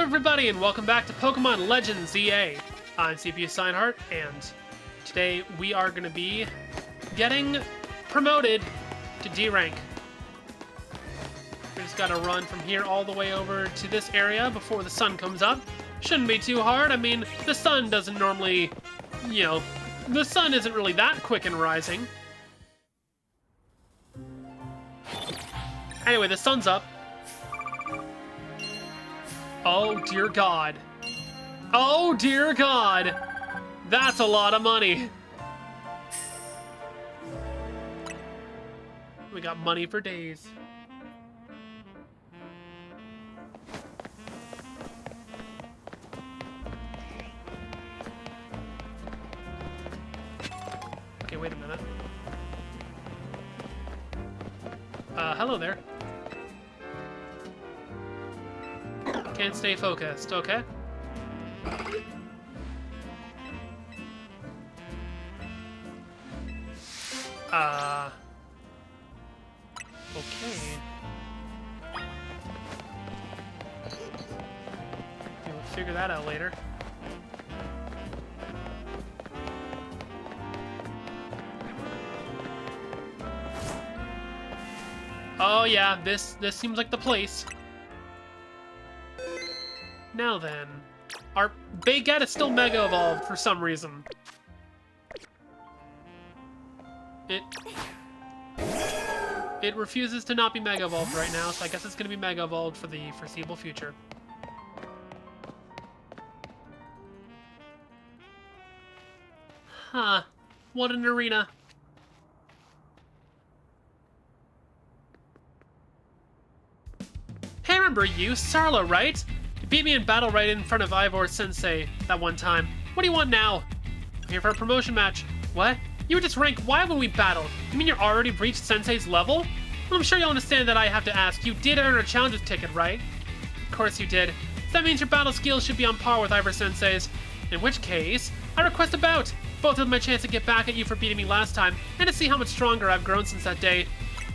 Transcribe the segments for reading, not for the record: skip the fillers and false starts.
everybody, and welcome back to Pokemon Legends ZA. I'm CPU Steinhardt, and today we are going to be getting promoted to D rank. We just got to run from here all the way over to this area before the sun comes up. Shouldn't be too hard. I mean, the sun doesn't normally, the sun isn't really that quick in rising. Anyway, the sun's up. Oh, dear God. Oh, dear God. That's a lot of money. We got money for days. Okay, wait a minute. Hello there. Can't stay focused, okay. Okay. We'll figure that out later. Oh yeah, this seems like the place. Now then, our Baguette is still Mega Evolved for some reason. It refuses to not be Mega Evolved right now, so I guess it's going to be Mega Evolved for the foreseeable future. Huh. What an arena. Hey, remember you, Sarla, right? You beat me in battle right in front of Ivor Sensei that one time. What do you want now? I'm here for a promotion match. What? You were just ranked. Why would we battle? You mean you're already reached Sensei's level? Well, I'm sure you'll understand that I have to ask. You did earn a challenger's ticket, right? Of course you did. So that means your battle skills should be on par with Ivor Sensei's. In which case, I request a bout. Both with my chance to get back at you for beating me last time, and to see how much stronger I've grown since that day.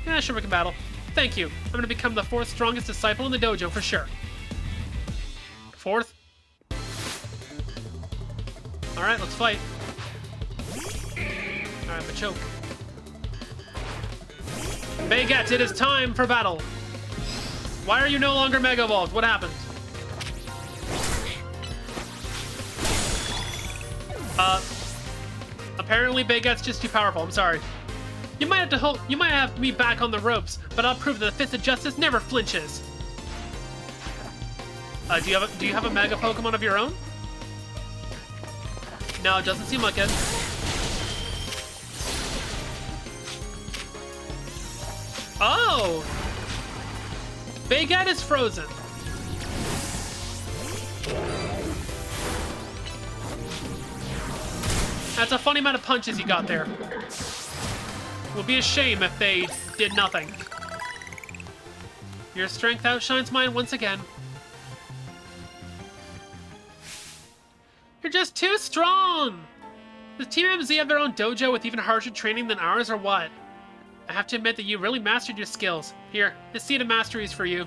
Yeah, sure, we can battle. Thank you. I'm gonna become the 4th strongest disciple in the dojo for sure. 4th? Alright, let's fight. Alright, Machoke. Baguette, it is time for battle. Why are you no longer Mega Evolved? What happened? Apparently Baguette's just too powerful. I'm sorry. You might have me back on the ropes, but I'll prove that the Fist of Justice never flinches. Do you have a Mega Pokemon of your own? No, it doesn't seem like it. Oh! Baguette is frozen. That's a funny amount of punches you got there. It would be a shame if they did nothing. Your strength outshines mine once again. You're just too strong! Does Team MZ have their own dojo with even harsher training than ours, or what? I have to admit that you really mastered your skills. Here, this Seed of Mastery is for you.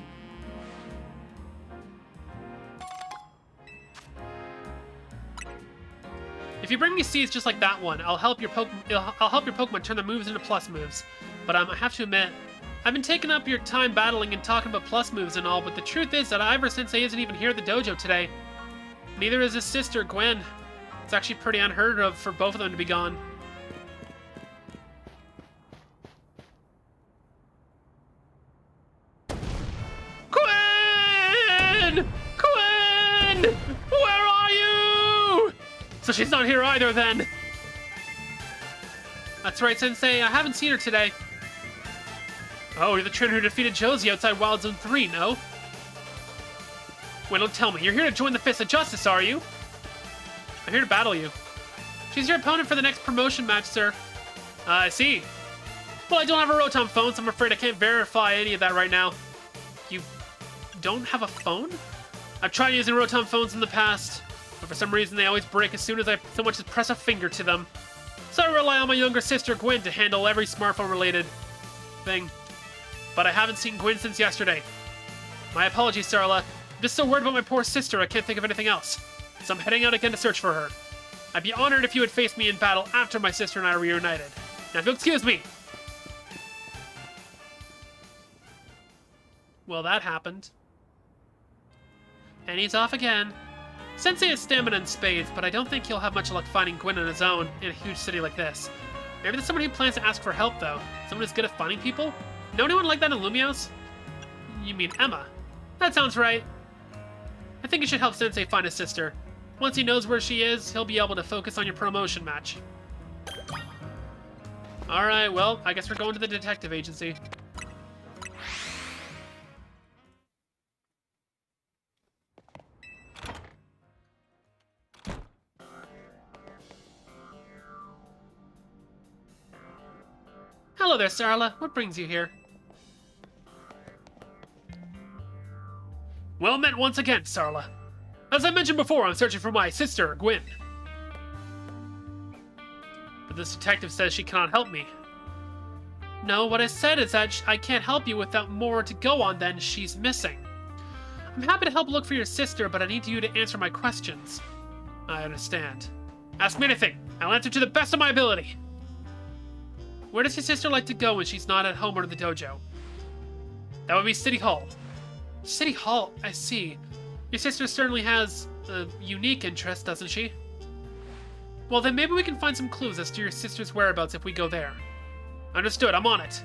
If you bring me seeds just like that one, I'll help your Pokemon turn the moves into plus moves. But I have to admit, I've been taking up your time battling and talking about plus moves and all, but the truth is that Ivor Sensei isn't even here at the dojo today. Neither is his sister, Gwen. It's actually pretty unheard of for both of them to be gone. Gwen! Gwen! Where are you? So she's not here either, then. That's right, Sensei. I haven't seen her today. Oh, you're the trainer who defeated Josie outside Wild Zone 3, no? Wait, don't tell me. You're here to join the Fist of Justice, are you? I'm here to battle you. She's your opponent for the next promotion match, sir. I see. Well, I don't have a Rotom phone, so I'm afraid I can't verify any of that right now. You don't have a phone? I've tried using Rotom phones in the past, but for some reason they always break as soon as I so much as press a finger to them. So I rely on my younger sister, Gwen, to handle every smartphone-related thing. But I haven't seen Gwen since yesterday. My apologies, Sarla. I'm just so worried about my poor sister I can't think of anything else. So I'm heading out again to search for her. I'd be honored if you would face me in battle after my sister and I are reunited. Now if you'll excuse me. Well, that happened. And he's off again. Sensei has stamina and spades, but I don't think he'll have much luck finding Gwyn on his own in a huge city like this. Maybe there's someone who plans to ask for help, though. Someone who's good at finding people? Know anyone like that in Lumiose? You mean Emma? That sounds right. I think you should help Sensei find his sister. Once he knows where she is, he'll be able to focus on your promotion match. Alright, well, I guess we're going to the detective agency. Hello there, Sarla. What brings you here? Well met once again, Sarla. As I mentioned before, I'm searching for my sister, Gwyn. But this detective says she cannot help me. No, what I said is that I can't help you without more to go on than she's missing. I'm happy to help look for your sister, but I need you to answer my questions. I understand. Ask me anything. I'll answer to the best of my ability. Where does your sister like to go when she's not at home or in the dojo? That would be City Hall. City Hall, I see. Your sister certainly has a unique interest, doesn't she? Well, then maybe we can find some clues as to your sister's whereabouts if we go there. Understood, I'm on it.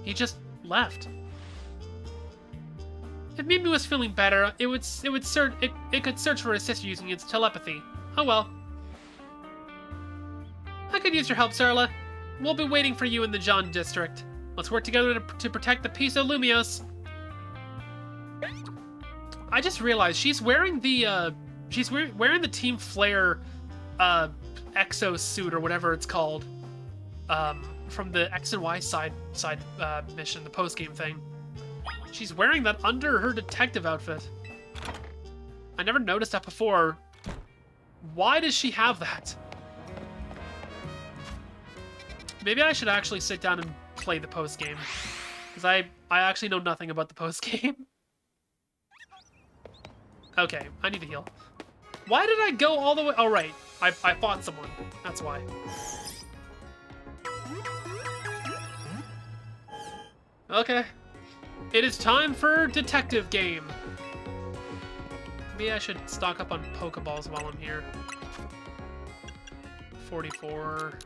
He just left. If Mimi was feeling better, it could search for his sister using its telepathy. Oh well. I could use your help, Sarla. We'll be waiting for you in the John district. Let's work together to protect the peace of Lumiose. I just realized she's wearing the wearing the Team Flare exo suit or whatever it's called from the X and Y side mission, the post game thing. She's wearing that under her detective outfit. I never noticed that before. Why does she have that? Maybe I should actually sit down and play the post game, because I actually know nothing about the post game. Okay, I need to heal. Why did I go all the way? Oh right, I fought someone. That's why. Okay. It is time for detective game. Maybe I should stock up on Pokeballs while I'm here. 44.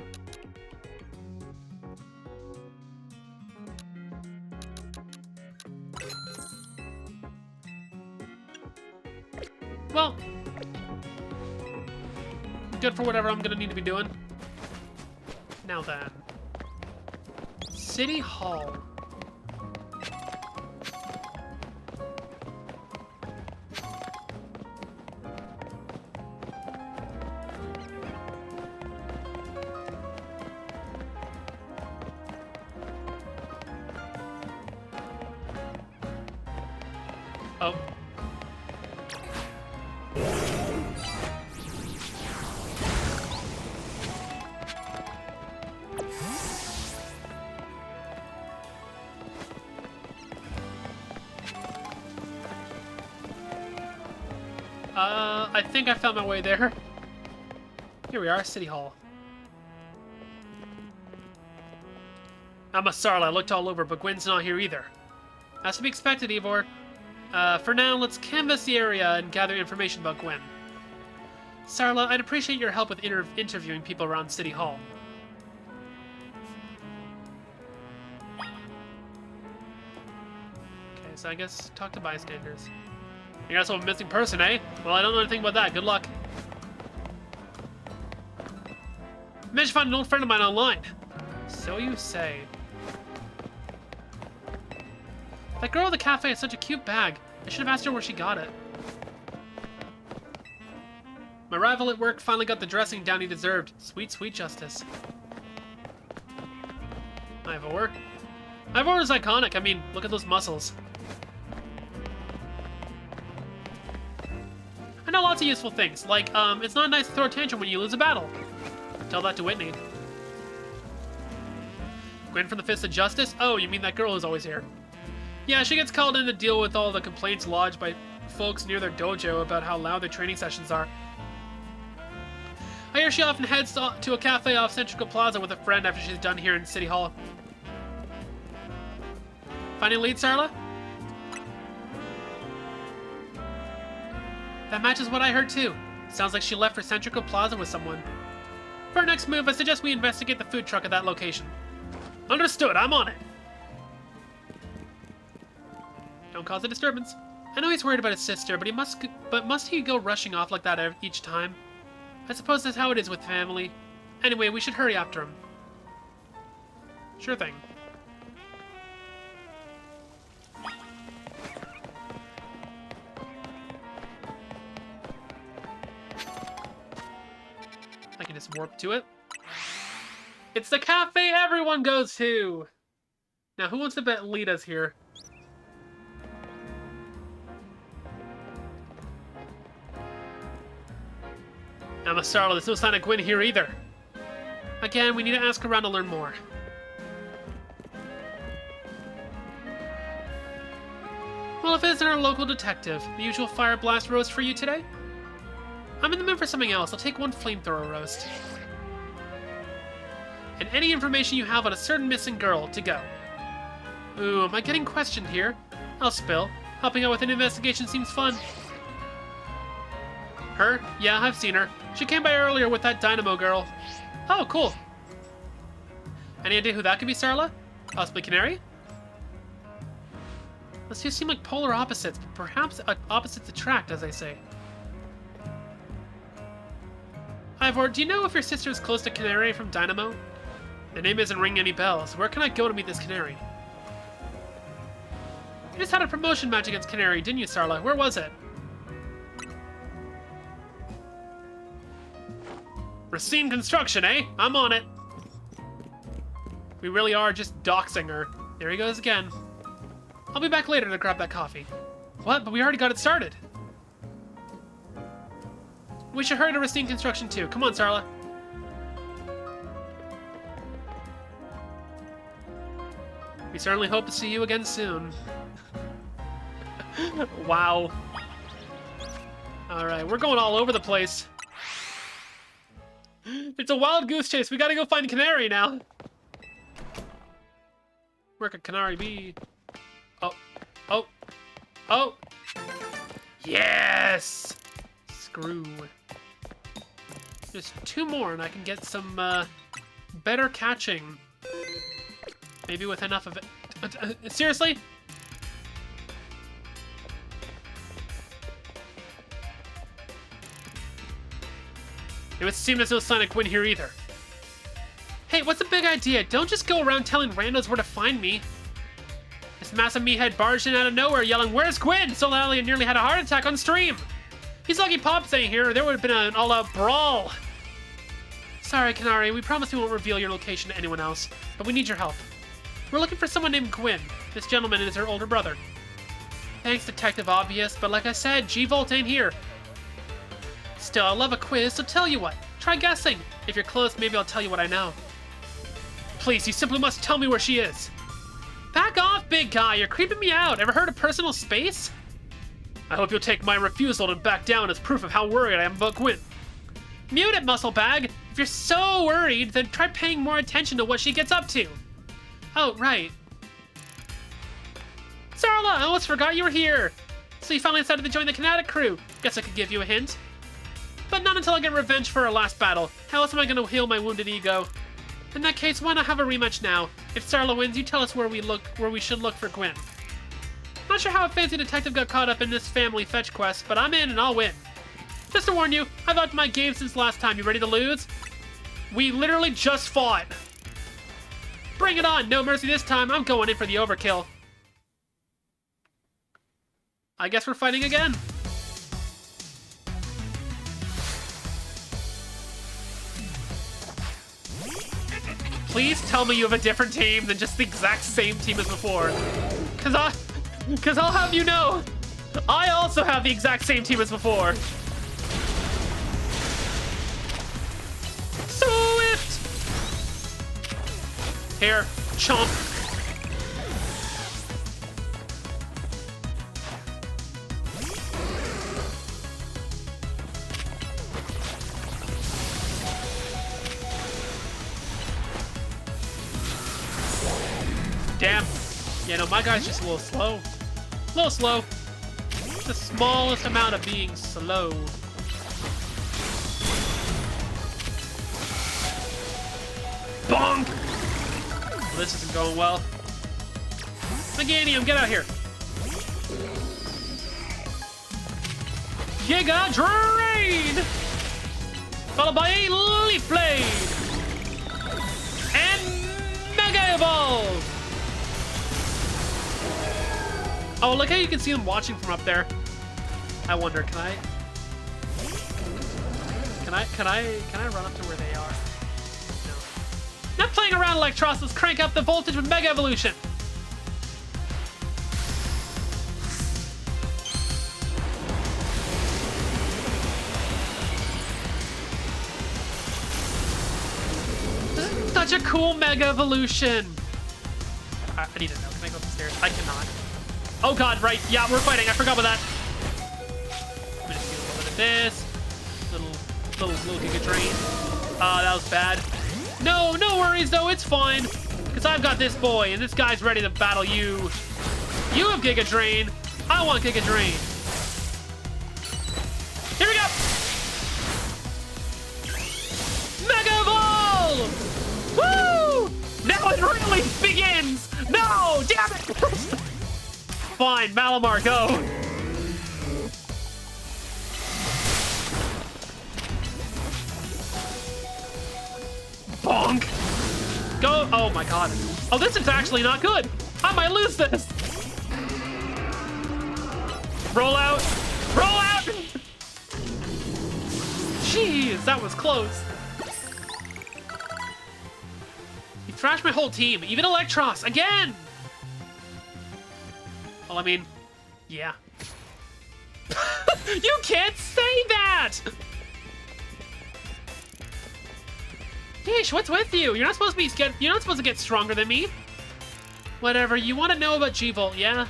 Well, good for whatever I'm gonna need to be doing. Now then. City Hall. Oh. I think I found my way there. Here we are, City Hall. I'm a Sarla. I looked all over, but Gwyn's not here either. As to be expected, Ivor. For now, let's canvass the area and gather information about Gwyn. Sarla, I'd appreciate your help with interviewing people around City Hall. Okay, so I guess talk to bystanders. You got some missing person, eh? Well, I don't know anything about that. Good luck. Managed to find an old friend of mine online. So you say. That girl at the cafe has such a cute bag. I should have asked her where she got it. My rival at work finally got the dressing down he deserved. Sweet, sweet justice. Ivor. Ivor is iconic. I mean, look at those muscles. I know lots of useful things, like, it's not nice to throw a tantrum when you lose a battle. Tell that to Whitney. Gwen from the Fist of Justice? Oh, you mean that girl who's always here. Yeah, she gets called in to deal with all the complaints lodged by folks near their dojo about how loud their training sessions are. I hear she often heads to a cafe off Central Plaza with a friend after she's done here in City Hall. Finding lead, Sarla? That matches what I heard too. Sounds like she left for Central Plaza with someone. For our next move, I suggest we investigate the food truck at that location. Understood, I'm on it. Don't cause a disturbance. I know he's worried about his sister, but must he go rushing off like that each time? I suppose that's how it is with family. Anyway, we should hurry after him. Sure thing. I can just warp to it. It's the cafe everyone goes to! Now, who wants to lead us here? I'm a Sarla, there's no sign of Gwen here either. Again, we need to ask around to learn more. Well, if it isn't our local detective, the usual fire blast roast for you today? I'm in the mood for something else. I'll take one flamethrower roast. And any information you have on a certain missing girl to go. Ooh, am I getting questioned here? I'll spill. Helping out with an investigation seems fun. Her? Yeah, I've seen her. She came by earlier with that Dynamo girl. Oh, cool. Any idea who that could be, Sarla? Possibly Canary? Those two seem like polar opposites, but perhaps opposites attract, as they say. Ivor, do you know if your sister is close to Canary from Dynamo? The name isn't ringing any bells. Where can I go to meet this Canary? You just had a promotion match against Canary, didn't you, Sarla? Where was it? Racine Construction, eh? I'm on it. We really are just doxing her. There he goes again. I'll be back later to grab that coffee. What? But we already got it started. We should hurry to Racine Construction too. Come on, Sarla. We certainly hope to see you again soon. Wow. Alright, we're going all over the place. It's a wild goose chase. We gotta go find Canary now. Where could Canary be? Oh. Oh. Oh. Yes! Screw. Just two more and I can get some better catching. Maybe with enough of it. Seriously? It would seem there's no sign of Gwen here either. Hey, what's the big idea? Don't just go around telling randos where to find me. This massive meathead barged in out of nowhere yelling, "Where's Gwen?" so loudly and nearly had a heart attack on stream. He's lucky Pop's ain't here, or there would have been an all-out brawl. Sorry, Canary, we promise we won't reveal your location to anyone else, but we need your help. We're looking for someone named Gwen. This gentleman is her older brother. Thanks, Detective Obvious, but like I said, G-Volt ain't here. Still, I love a quiz, so tell you what. Try guessing. If you're close, maybe I'll tell you what I know. Please, you simply must tell me where she is. Back off, big guy. You're creeping me out. Ever heard of personal space? I hope you'll take my refusal to back down as proof of how worried I am about Gwen. Mute it, muscle bag. If you're so worried, then try paying more attention to what she gets up to. Oh, right. Sarla, I almost forgot you were here. So you finally decided to join the Kinetic crew. Guess I could give you a hint. But not until I get revenge for our last battle. How else am I going to heal my wounded ego? In that case, why not have a rematch now? If Sarla wins, you tell us where we should look for Gwen. Not sure how a fancy detective got caught up in this family fetch quest, but I'm in and I'll win. Just to warn you, I've upped my game since last time. You ready to lose? We literally just fought. Bring it on! No mercy this time. I'm going in for the overkill. I guess we're fighting again. Please tell me you have a different team than just the exact same team as before. Cause I'll have you know, I also have the exact same team as before. Swift! Here, Chomp. Damn. Yeah, no, my guy's just a little slow. A little slow. The smallest amount of being slow. Bonk! Well, this isn't going well. Meganium, get out here. Giga Drain! Followed by a Leaf Blade! And Mega Evolve! Oh, look how you can see them watching from up there. I wonder, can I run up to where they are? No. Not playing around, Electros. Let's crank up the voltage with Mega Evolution. Such a cool Mega Evolution. I need to know. Can I go up the stairs? I cannot. Oh god, right. Yeah, we're fighting. I forgot about that. I'm gonna do a little bit of this. Little Giga Drain. That was bad. No worries though. It's fine. Because I've got this boy, and this guy's ready to battle you. You have Giga Drain. I want Giga Drain. Here we go. Mega Evolve! Woo! Now it really begins! No! Damn it! Fine, Malamar, go! Bonk! Go! Oh my god. Oh, this is actually not good! I might lose this! Roll out! Roll out! Jeez, that was close. You thrashed my whole team, even Electros, again! Well, I mean, yeah. You can't say that! Yeesh, what's with you? You're not supposed to get stronger than me. Whatever, you want to know about G-Volt, yeah?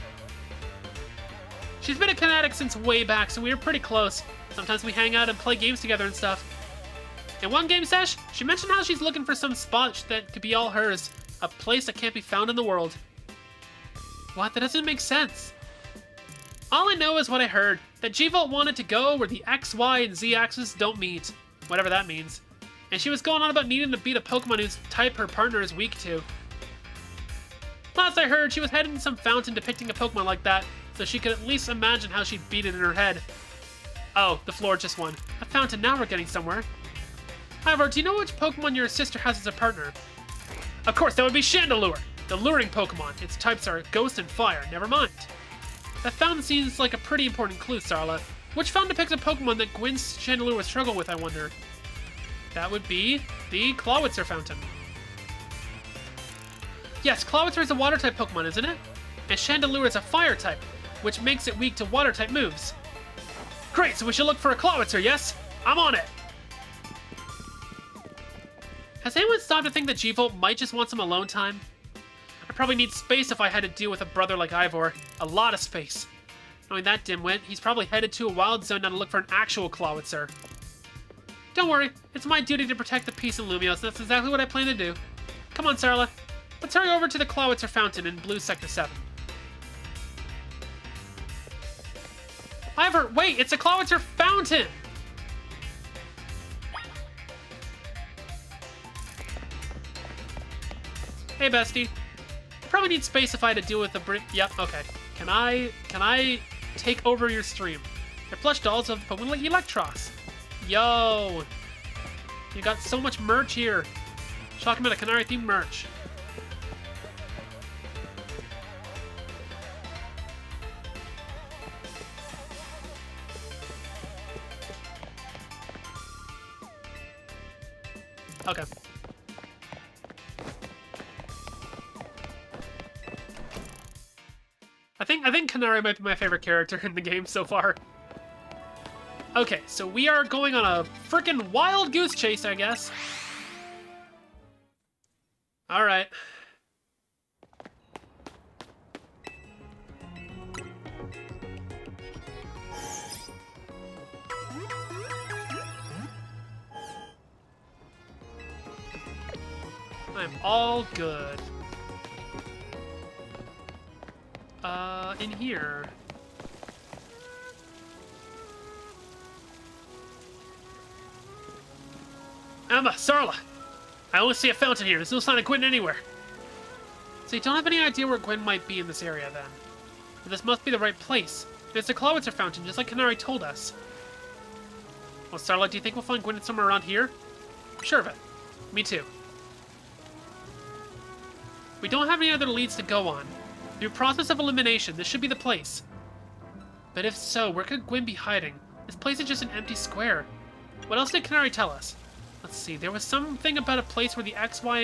She's been a Kinetic since way back, so we were pretty close. Sometimes we hang out and play games together and stuff. In one game sesh, she mentioned how she's looking for some spot that could be all hers. A place that can't be found in the world. What? That doesn't make sense. All I know is what I heard. That G-Volt wanted to go where the X, Y, and Z axis don't meet. Whatever that means. And she was going on about needing to beat a Pokemon whose type her partner is weak to. Last I heard, she was heading to some fountain depicting a Pokemon like that, so she could at least imagine how she'd beat it in her head. Oh, the floor just won. A fountain, now we're getting somewhere. However, do you know which Pokemon your sister has as a partner? Of course, that would be Chandelure, the luring Pokemon. Its types are Ghost and Fire. Never mind. That fountain seems like a pretty important clue, Sarla. Which fountain depicts a Pokemon that Gwen's Chandelure would struggle with, I wonder? That would be the Clawitzer fountain. Yes, Clawitzer is a water-type Pokemon, isn't it? And Chandelure is a fire-type, which makes it weak to water-type moves. Great, so we should look for a Clawitzer, yes? I'm on it! Has anyone stopped to think that G-Volt might just want some alone time? I probably need space if I had to deal with a brother like Ivor. A lot of space. Knowing that dimwit, he's probably headed to a wild zone now to look for an actual Clawitzer. Don't worry, it's my duty to protect the peace in Lumiose, and that's exactly what I plan to do. Come on, Sarla. Let's hurry over to the Clawitzer fountain in Blue Sector 7. Ivor, wait, it's a Clawitzer fountain! Hey, bestie. I probably need space if I had to deal with the Yep, okay. Can I take over your stream? They're plush dolls of Pokemon like Electros. Yo! You got so much merch here. Talking about a Canary themed merch. Okay. I think Canary might be my favorite character in the game so far. Okay, so we are going on a frickin' wild goose chase, I guess. Alright. I'm all good. In here. Emma, Sarla! I only see a fountain here. There's no sign of Gwen anywhere. So you don't have any idea where Gwen might be in this area, then? But this must be the right place. There's a Klawitzer fountain, just like Canary told us. Well, Sarla, do you think we'll find Gwen somewhere around here? Sure of it. Me too. We don't have any other leads to go on. Through process of elimination, this should be the place. But if so, where could Gwen be hiding? This place is just an empty square. What else did Canary tell us? Let's see, there was something about a place where the X, Y,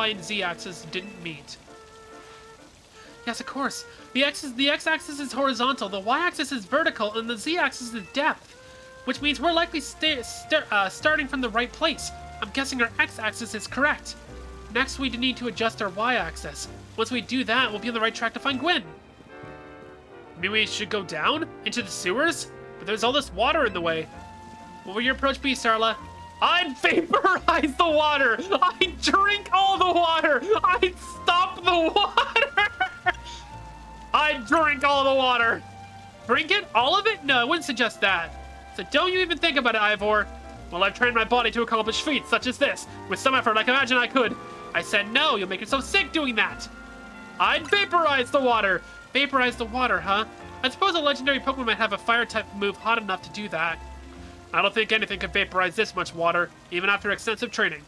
and Z axis didn't meet. Yes, of course. The X-axis is horizontal, the Y-axis is vertical, and the Z-axis is depth. Which means we're likely starting from the right place. I'm guessing our X-axis is correct. Next, we need to adjust our Y-axis. Once we do that, we'll be on the right track to find Gwen. Maybe we should go down? Into the sewers? But there's all this water in the way. What will your approach be, Sarla? I'd vaporize the water! I'd drink all the water! I'd stop the water! I'd drink all the water! Drink it? All of it? No, I wouldn't suggest that. So don't you even think about it, Ivor. Well, I've trained my body to accomplish feats such as this. With some effort, I can imagine I could. I said no, you'll make yourself sick doing that. I'd vaporize the water. Vaporize the water, huh? I suppose a legendary Pokemon might have a fire-type move hot enough to do that. I don't think anything could vaporize this much water, even after extensive training.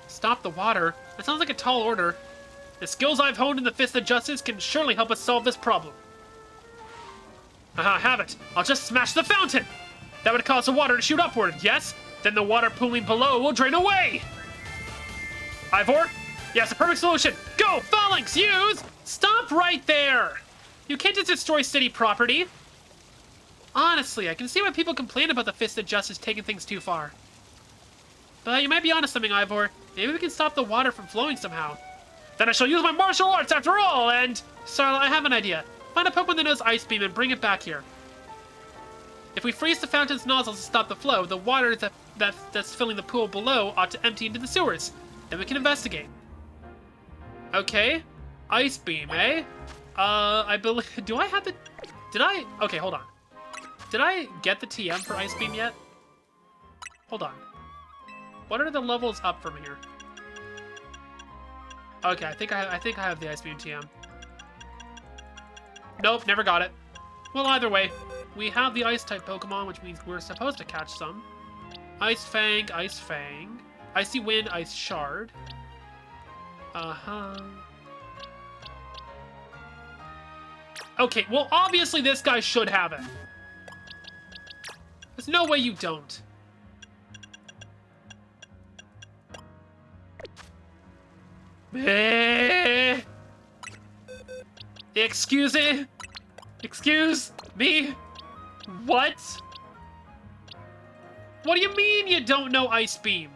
Stop the water? That sounds like a tall order. The skills I've honed in the Fist of Justice can surely help us solve this problem. Aha, have it. I'll just smash the fountain. That would cause the water to shoot upward, yes? Then the water pooling below will drain away. Ivor? Yes, a perfect solution. Go, Phalanx, use! Stop right there! You can't just destroy city property. Honestly, I can see why people complain about the Fist of Justice taking things too far. But you might be onto something, Ivor. Maybe we can stop the water from flowing somehow. Then I shall use my martial arts after all, and... Sarla, I have an idea. Find a Pokemon that knows Ice Beam and bring it back here. If we freeze the fountain's nozzles to stop the flow, the water that's filling the pool below ought to empty into the sewers. Then we can investigate. Okay. Ice Beam, eh? I believe... Do I have the... Did I... Okay, hold on. Did I get the TM for Ice Beam yet? Hold on. What are the levels up from here? Okay, I think I have the Ice Beam TM. Nope, never got it. Well, either way, we have the Ice-type Pokemon, which means we're supposed to catch some. Ice Fang, Ice Fang. Icy Wind, Ice Shard. Uh-huh. Okay, well, obviously this guy should have it. There's no way you don't. Excuse me? Excuse me? What? What do you mean you don't know Ice Beam?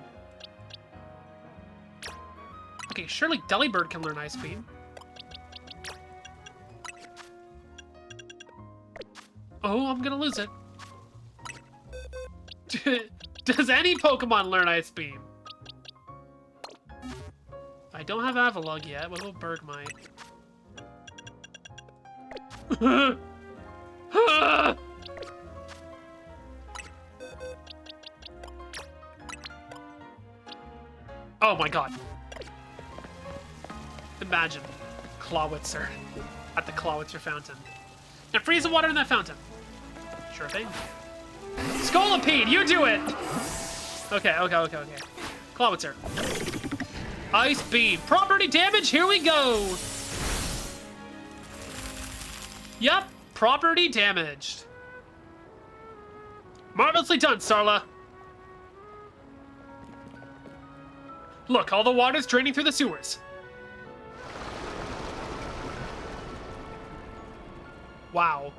Okay, surely Delibird can learn Ice Beam. Oh, I'm gonna lose it. Does any Pokemon learn Ice Beam? I don't have Avalugg yet. What about Bergmite? Oh my god. Imagine Klawitzer at the Klawitzer fountain. Now freeze the water in that fountain. Sure thing. Scolipede, you do it! Okay. Klawitzer. Ice Beam. Property damage, here we go! Yep, property damaged. Marvelously done, Sarla. Look, all the water's draining through the sewers. Wow.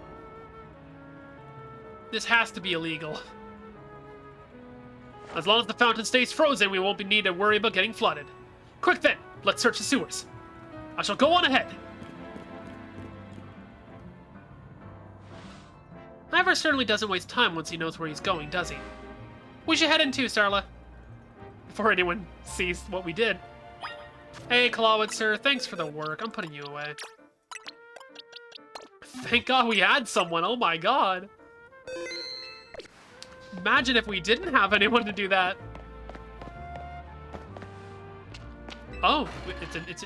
This has to be illegal. As long as the fountain stays frozen, we won't need to worry about getting flooded. Quick then, let's search the sewers. I shall go on ahead. Ivor certainly doesn't waste time once he knows where he's going, does he? We should head in too, Sarla. before anyone sees what we did. Hey, Clawitzer, thanks for the work. I'm putting you away. Thank God we had someone. Oh my God. Imagine if we didn't have anyone to do that. Oh,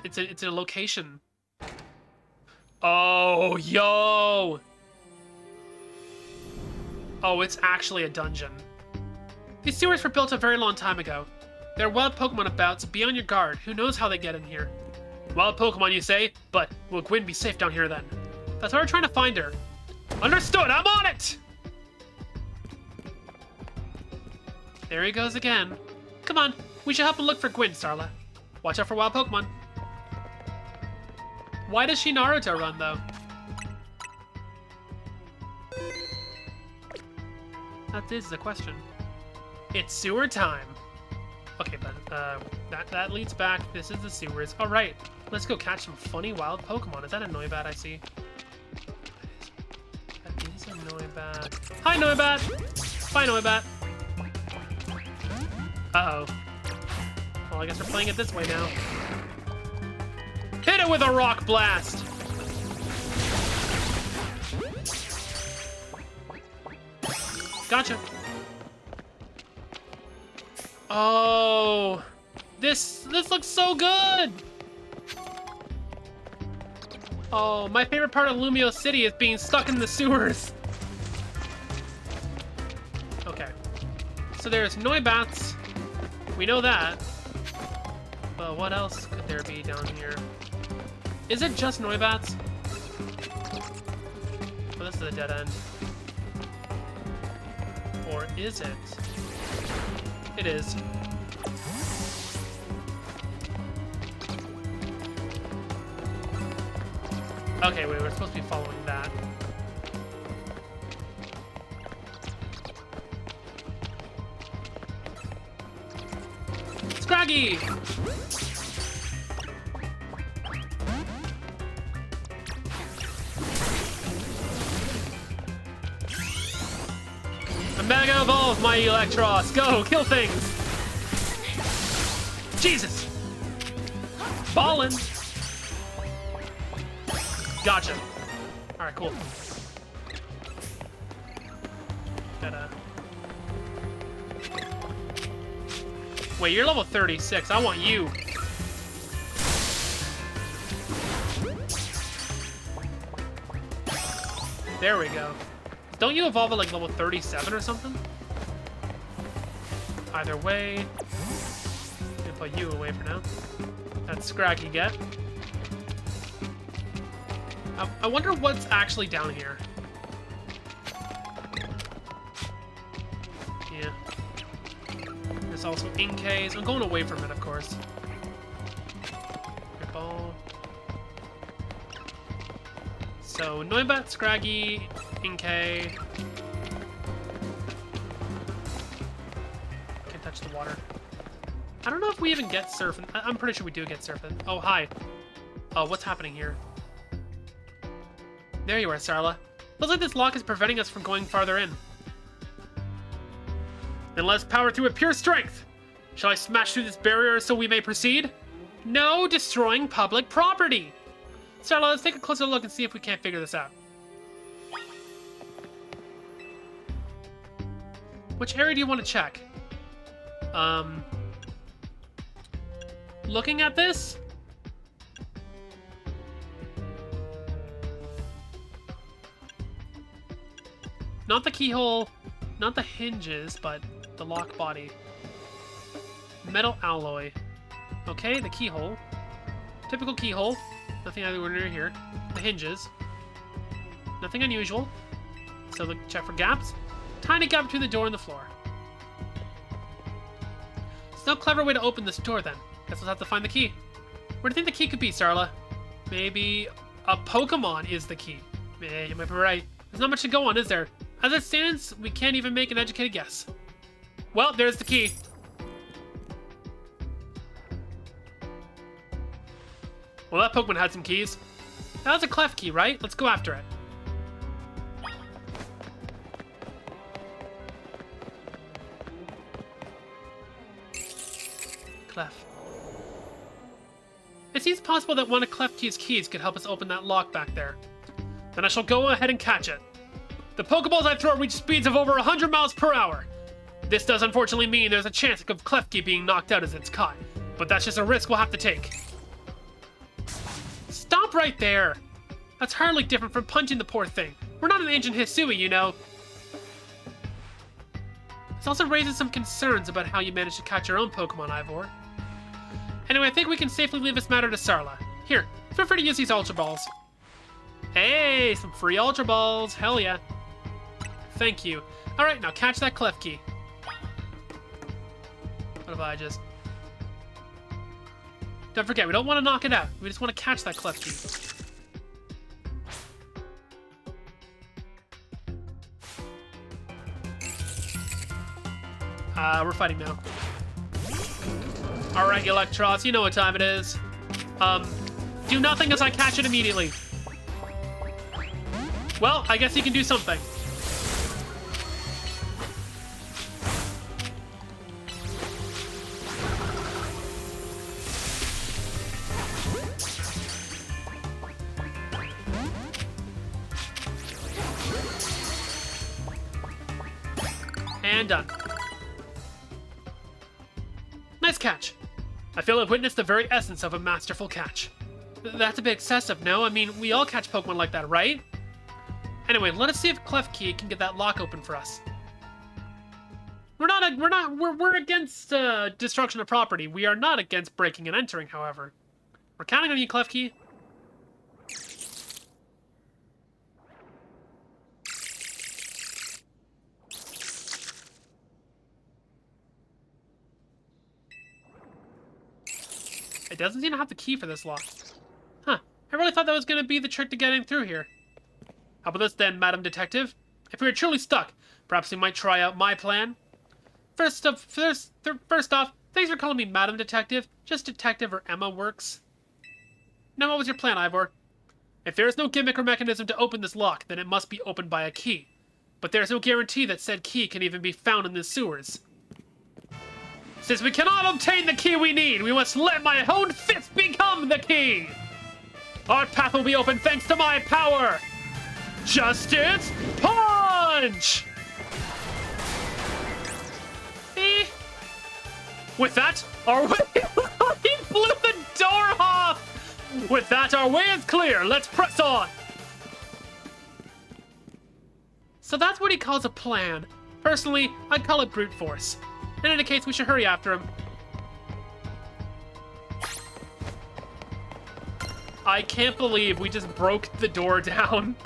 it's a location. Oh, yo. Oh, it's actually a dungeon. These sewers were built a very long time ago. There are wild Pokemon about, so be on your guard. Who knows how they get in here? Wild Pokemon, you say? But will Gwyn be safe down here then? That's why we're trying to find her. Understood, I'm on it! There he goes again. Come on, we should help him look for Gwyn, Sarla. Watch out for wild Pokemon. Why does she Naruto run, though? That is the question. It's sewer time. Okay, but that leads back. This is the sewers. All right, let's go catch some funny wild Pokemon. Is that a Noibat I see? That is a Noibat. Hi, Noibat. Bye, Noibat. Uh-oh. Well, I guess we're playing it this way now. Hit it with a rock blast! Gotcha. Oh, this looks so good. Oh, my favorite part of Lumiose City is being stuck in the sewers. Okay, so there's Noibats. We know that. But what else could there be down here? Is it just Noibats? Oh, this is a dead end. Or is it? It is. Okay, wait, we're supposed to be following that. Scraggy! Mega Evolve, my Electros! Go, kill things! Jesus! Ballin'! Gotcha. Alright, cool. Gotta... Wait, you're level 36. I want you. There we go. Don't you evolve at like level 37 or something? Either way, I'm gonna put you away for now. That's Scraggy get. I wonder what's actually down here. Yeah. There's also Inkays. I'm going away from it, of course. Good ball. So, Noibat, Scraggy, Inkay. Can't touch the water. I don't know if we even get surfing. I'm pretty sure we do get surfing. Oh, hi. What's happening here? There you are, Sarla. Looks like this lock is preventing us from going farther in. Then let's power through with pure strength. Shall I smash through this barrier so we may proceed? No destroying public property. Sarla, let's take a closer look and see if we can't figure this out. Which area do you want to check? Looking at this? Not the keyhole, not the hinges, but the lock body. Metal alloy. Okay, the keyhole. Typical keyhole. Nothing out of the ordinary here. The hinges. Nothing unusual. So check for gaps. Tiny gap between the door and the floor. There's no clever way to open this door then. Guess we'll have to find the key. Where do you think the key could be, Sarla? Maybe a Pokemon is the key. Yeah, you might be right. There's not much to go on, is there? As it stands, we can't even make an educated guess. Well, there's the key. Well, that Pokemon had some keys. That was a clef key, right? Let's go after it. Clef. It seems possible that one of Klefki's keys could help us open that lock back there. Then I shall go ahead and catch it. The Pokeballs I throw reach speeds of over 100 miles per hour. This does unfortunately mean there's a chance of Klefki being knocked out as it's caught, but that's just a risk we'll have to take. Stop right there! That's hardly different from punching the poor thing. We're not an ancient Hisui, you know. This also raises some concerns about how you managed to catch your own Pokemon, Ivor. Anyway, I think we can safely leave this matter to Sarla. Here, feel free to use these Ultra Balls. Hey, some free Ultra Balls. Hell yeah. Thank you. Alright, now catch that Klefki. What if I just... Don't forget, we don't want to knock it out. We just want to catch that Klefki. We're fighting now. Alright, Electros, you know what time it is. Do nothing as I catch it immediately. Well, I guess you can do something. And done. Nice catch. I feel I've witnessed the very essence of a masterful catch. That's a bit excessive, no? I mean, we all catch Pokemon like that, right? Anyway, let us see if Klefki can get that lock open for us. We're against destruction of property. We are not against breaking and entering, however. We're counting on you, Klefki. It doesn't seem to have the key for this lock. Huh. I really thought that was going to be the trick to getting through here. How about this then, Madam Detective? If we are truly stuck, perhaps we might try out my plan. First off, thanks for calling me Madam Detective. Just Detective or Emma works. Now, what was your plan, Ivor? If there is no gimmick or mechanism to open this lock, then it must be opened by a key. But there is no guarantee that said key can even be found in the sewers. Since we cannot obtain the key we need, we must let my own fist become the key! Our path will be open thanks to my power! Justice Punch! With that, our way... He blew the door off! With that, our way is clear. Let's press on! So that's what he calls a plan. Personally, I'd call it brute force. In any case, we should hurry after him. I can't believe we just broke the door down.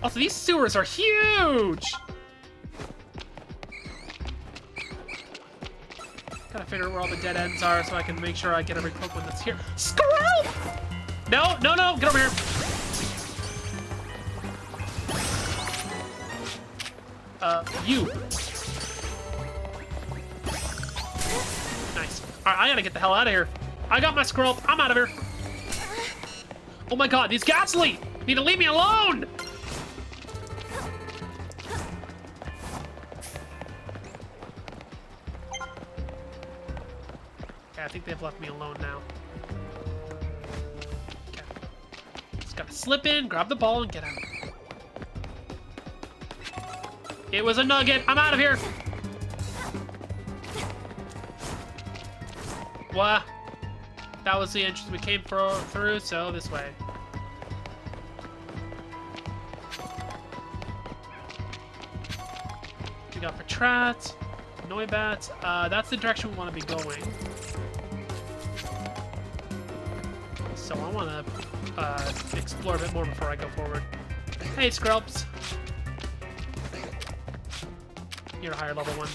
Also, these sewers are huge! Gotta figure out where all the dead ends are so I can make sure I get every Pokemon that's here. Squirrel! No, no, no, get over here. You. Nice. Alright, I gotta get the hell out of here. I got my Squirrel. I'm out of here. Oh my god, these Ghastly! Need to leave me alone! Okay, I think they've left me alone now. Okay. Just gotta slip in, grab the ball, and get out. It was a nugget! I'm out of here! What? That was the entrance we came through, so this way. We got Patrat, Noibat. That's the direction we want to be going. So I want to explore a bit more before I go forward. Hey, Scrubs. You're a higher level one.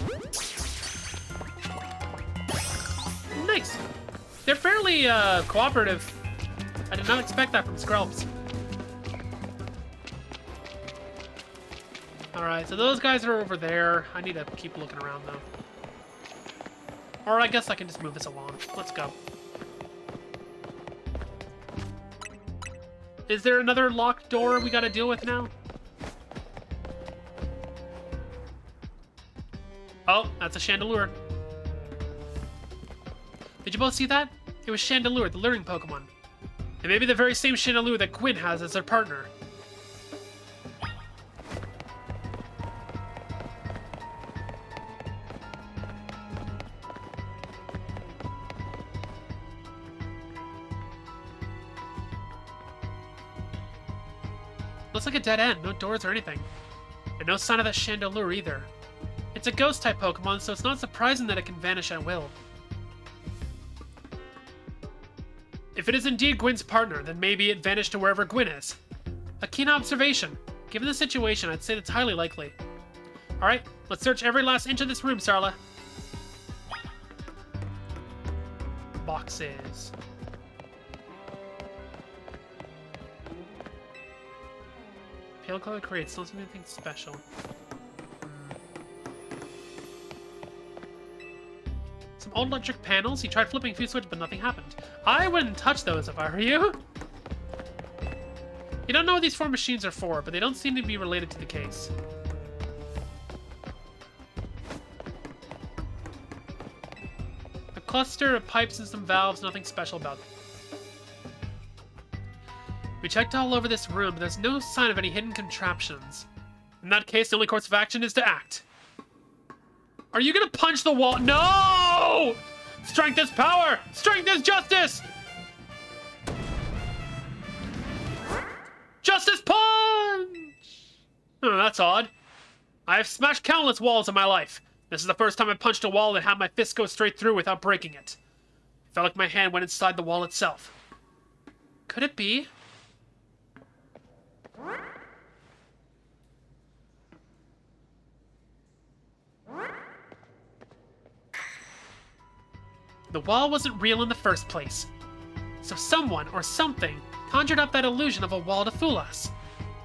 Nice! They're fairly cooperative. I did not expect that from Skrelps. Alright, so those guys are over there. I need to keep looking around, though. Or I guess I can just move this along. Let's go. Is there another locked door we gotta deal with now? Oh, that's a chandelier. both see that? It was Chandelure, the luring Pokemon. It may be the very same Chandelure that Gwyn has as her partner. Looks like a dead end, no doors or anything. And no sign of that Chandelure either. It's a ghost-type Pokemon, so it's not surprising that it can vanish at will. If it is indeed Gwyn's partner, then maybe it vanished to wherever Gwyn is. A keen observation. Given the situation, I'd say it's highly likely. Alright, let's search every last inch of this room, Sarla. Boxes. Pale color crates, don't seem anything special. Some old electric panels. He tried flipping a few switches, but nothing happened. I wouldn't touch those if I were you. You don't know what these 4 machines are for, but they don't seem to be related to the case. A cluster of pipes and some valves, nothing special about them. We checked all over this room, but there's no sign of any hidden contraptions. In that case, the only course of action is to act. Are you gonna punch the wall? No! Strength is power! Strength is justice! Justice punch! Oh, that's odd. I have smashed countless walls in my life. This is the first time I punched a wall and had my fist go straight through without breaking it. It felt like my hand went inside the wall itself. Could it be? The wall wasn't real in the first place. So someone or something conjured up that illusion of a wall to fool us.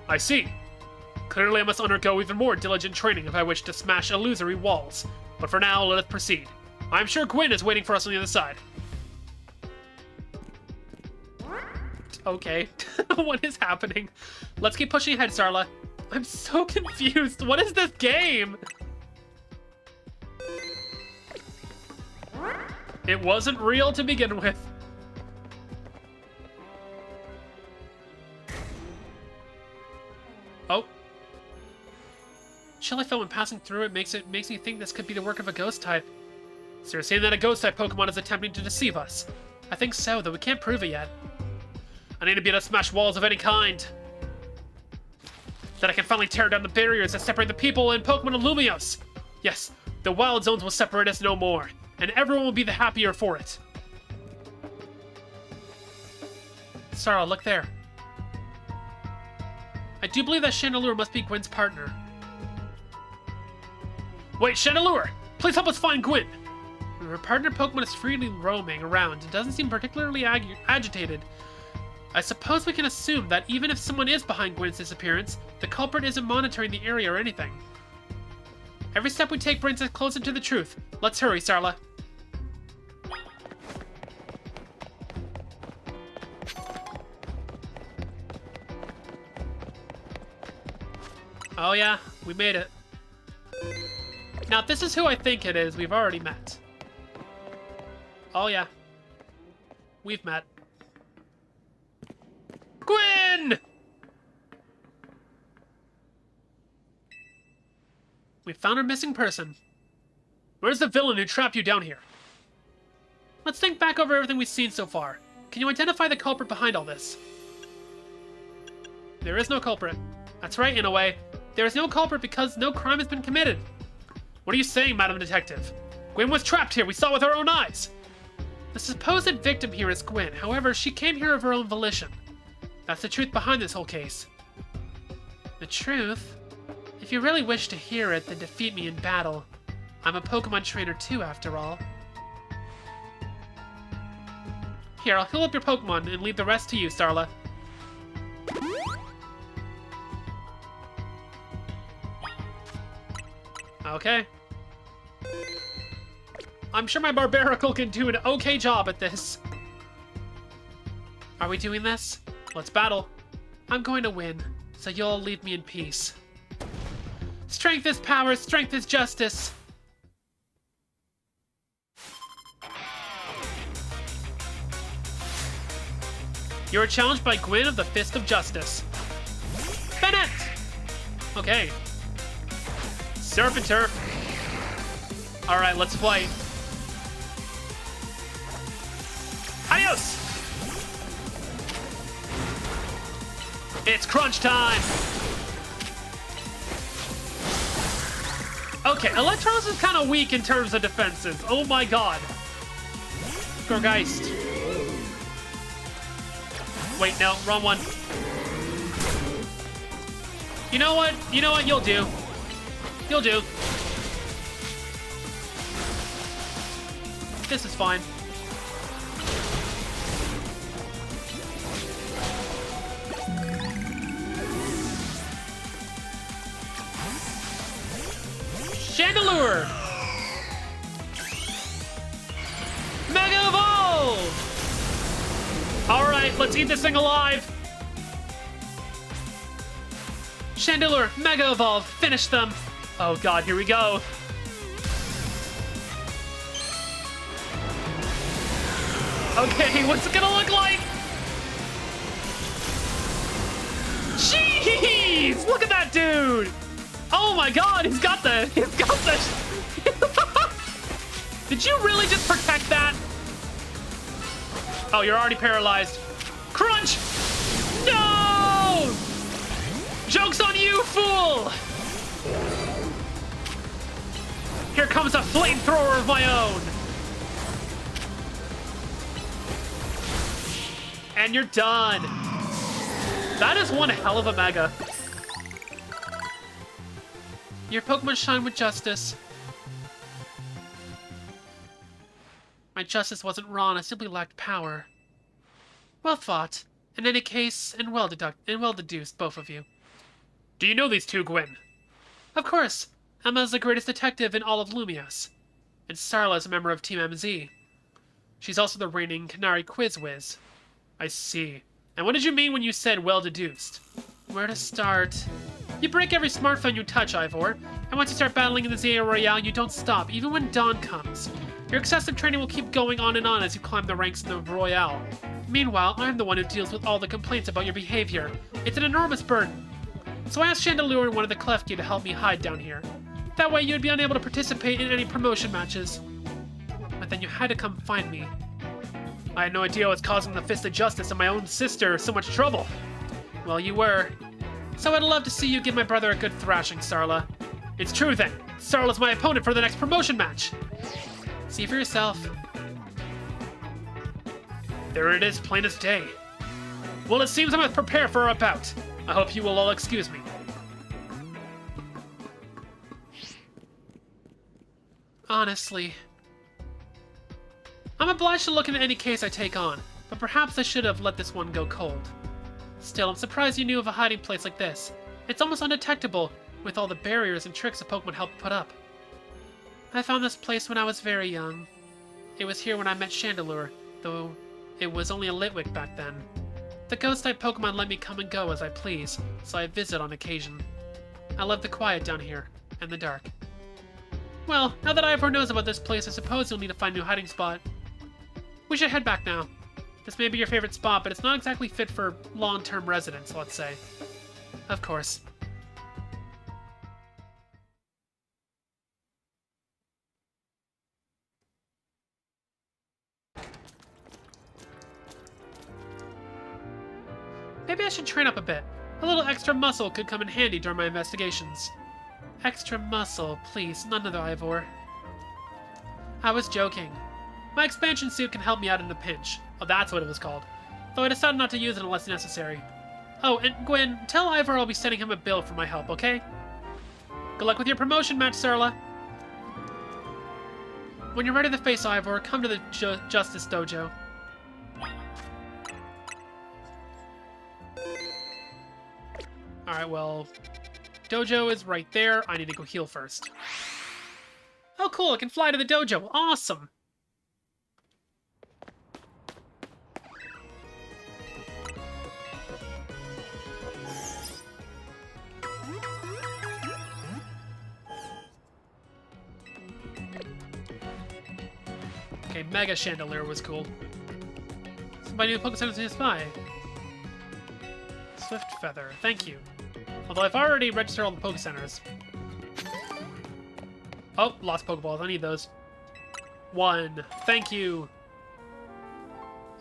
I see. Clearly I must undergo even more diligent training if I wish to smash illusory walls. But for now, let us proceed. I'm sure Gwyn is waiting for us on the other side. Okay. What is happening? Let's keep pushing ahead, Sarla. I'm so confused. What is this game? It wasn't real to begin with. Oh. Chill I felt when passing through it makes me think this could be the work of a ghost type. So you're saying that a ghost type Pokemon is attempting to deceive us? I think so, though we can't prove it yet. I need to be able to smash walls of any kind. That I can finally tear down the barriers that separate the people and Pokemon of Lumiose. Yes, the wild zones will separate us no more, and everyone will be the happier for it. Sarla, look there. I do believe that Chandelure must be Gwyn's partner. Wait, Chandelure! Please help us find Gwyn! Her partner Pokemon is freely roaming around and doesn't seem particularly agitated. I suppose we can assume that even if someone is behind Gwyn's disappearance, the culprit isn't monitoring the area or anything. Every step we take brings us closer to the truth. Let's hurry, Sarla. Oh yeah, we made it. Now, if this is who I think it is, we've already met. Oh yeah. We've met. Gwyn! We found our missing person. Where's the villain who trapped you down here? Let's think back over everything we've seen so far. Can you identify the culprit behind all this? There is no culprit. That's right, in a way. There is no culprit because no crime has been committed. What are you saying, Madam Detective? Gwyn was trapped here. We saw with our own eyes. The supposed victim here is Gwyn. However, she came here of her own volition. That's the truth behind this whole case. The truth? If you really wish to hear it, then defeat me in battle. I'm a Pokemon trainer too, after all. Here, I'll heal up your Pokemon and leave the rest to you, Sarla. Okay. I'm sure my Barbaracle can do an okay job at this. Are we doing this? Let's battle. I'm going to win, so you'll leave me in peace. Strength is power, strength is justice. You are challenged by Gwyn of the Fist of Justice. Bennett! Okay. Surf and turf. Alright, let's fight. Adios! It's crunch time! Okay, Electros is kind of weak in terms of defenses. Oh my god. Gorgeist. Wait, no, wrong one. You know what? You know what? You'll do. You'll do. This is fine. Chandelure! Mega Evolve! Alright, let's eat this thing alive! Chandelure, Mega Evolve, finish them! Oh god, here we go. Okay, what's it gonna look like? Jeez! Look at that dude! Oh my god, he's got the... Did you really just protect that? Oh, you're already paralyzed. Crunch! No! Joke's on you, fool! Here comes a flamethrower of my own. And you're done. That is one hell of a mega. Your Pokemon shine with justice. My justice wasn't wrong, I simply lacked power. Well thought. In any case, and well deduced, both of you. Do you know these two, Gwyn? Of course. Emma's the greatest detective in all of Lumiose. And Sarla is a member of Team MZ. She's also the reigning Canary Quiz Whiz. I see. And what did you mean when you said well deduced? Where to start? You break every smartphone you touch, Ivor. And once you start battling in the Z-A Royale, you don't stop, even when dawn comes. Your excessive training will keep going on and on as you climb the ranks in the Royale. Meanwhile, I'm the one who deals with all the complaints about your behavior. It's an enormous burden. So I asked Chandelure and one of the Klefki to help me hide down here. That way you'd be unable to participate in any promotion matches. But then you had to come find me. I had no idea what's causing the Fist of Justice and my own sister so much trouble. Well, you were. So I'd love to see you give my brother a good thrashing, Sarla. It's true then. Sarla's my opponent for the next promotion match. See for yourself. There it is, plain as day. Well, it seems I must prepare for our bout. I hope you will all excuse me. Honestly, I'm obliged to look into any case I take on, but perhaps I should have let this one go cold. Still, I'm surprised you knew of a hiding place like this. It's almost undetectable with all the barriers and tricks that Pokemon helped put up. I found this place when I was very young. It was here when I met Chandelure, though it was only a Litwick back then. The ghost-type Pokemon let me come and go as I please, so I visit on occasion. I love the quiet down here, and the dark. Well, now that Ivor knows about this place, I suppose you'll need to find a new hiding spot. We should head back now. This may be your favorite spot, but it's not exactly fit for long-term residents, let's say. Of course. Maybe I should train up a bit. A little extra muscle could come in handy during my investigations. Extra muscle, please, none of the Ivor. I was joking. My expansion suit can help me out in a pinch. Oh, that's what it was called. Though I decided not to use it unless necessary. Oh, and Gwyn, tell Ivor I'll be sending him a bill for my help, okay? Good luck with your promotion match, Sarla. When you're ready to face Ivor, come to the Justice Dojo. Alright, well, dojo is right there. I need to go heal first. Oh, cool, I can fly to the dojo. Awesome. Okay, Mega Chandelier was cool. by new Pokécenters to spy. Swift Feather, thank you. Although I've already registered all the Pokécenters. Oh, lost Pokeballs. I need those. 1. Thank you.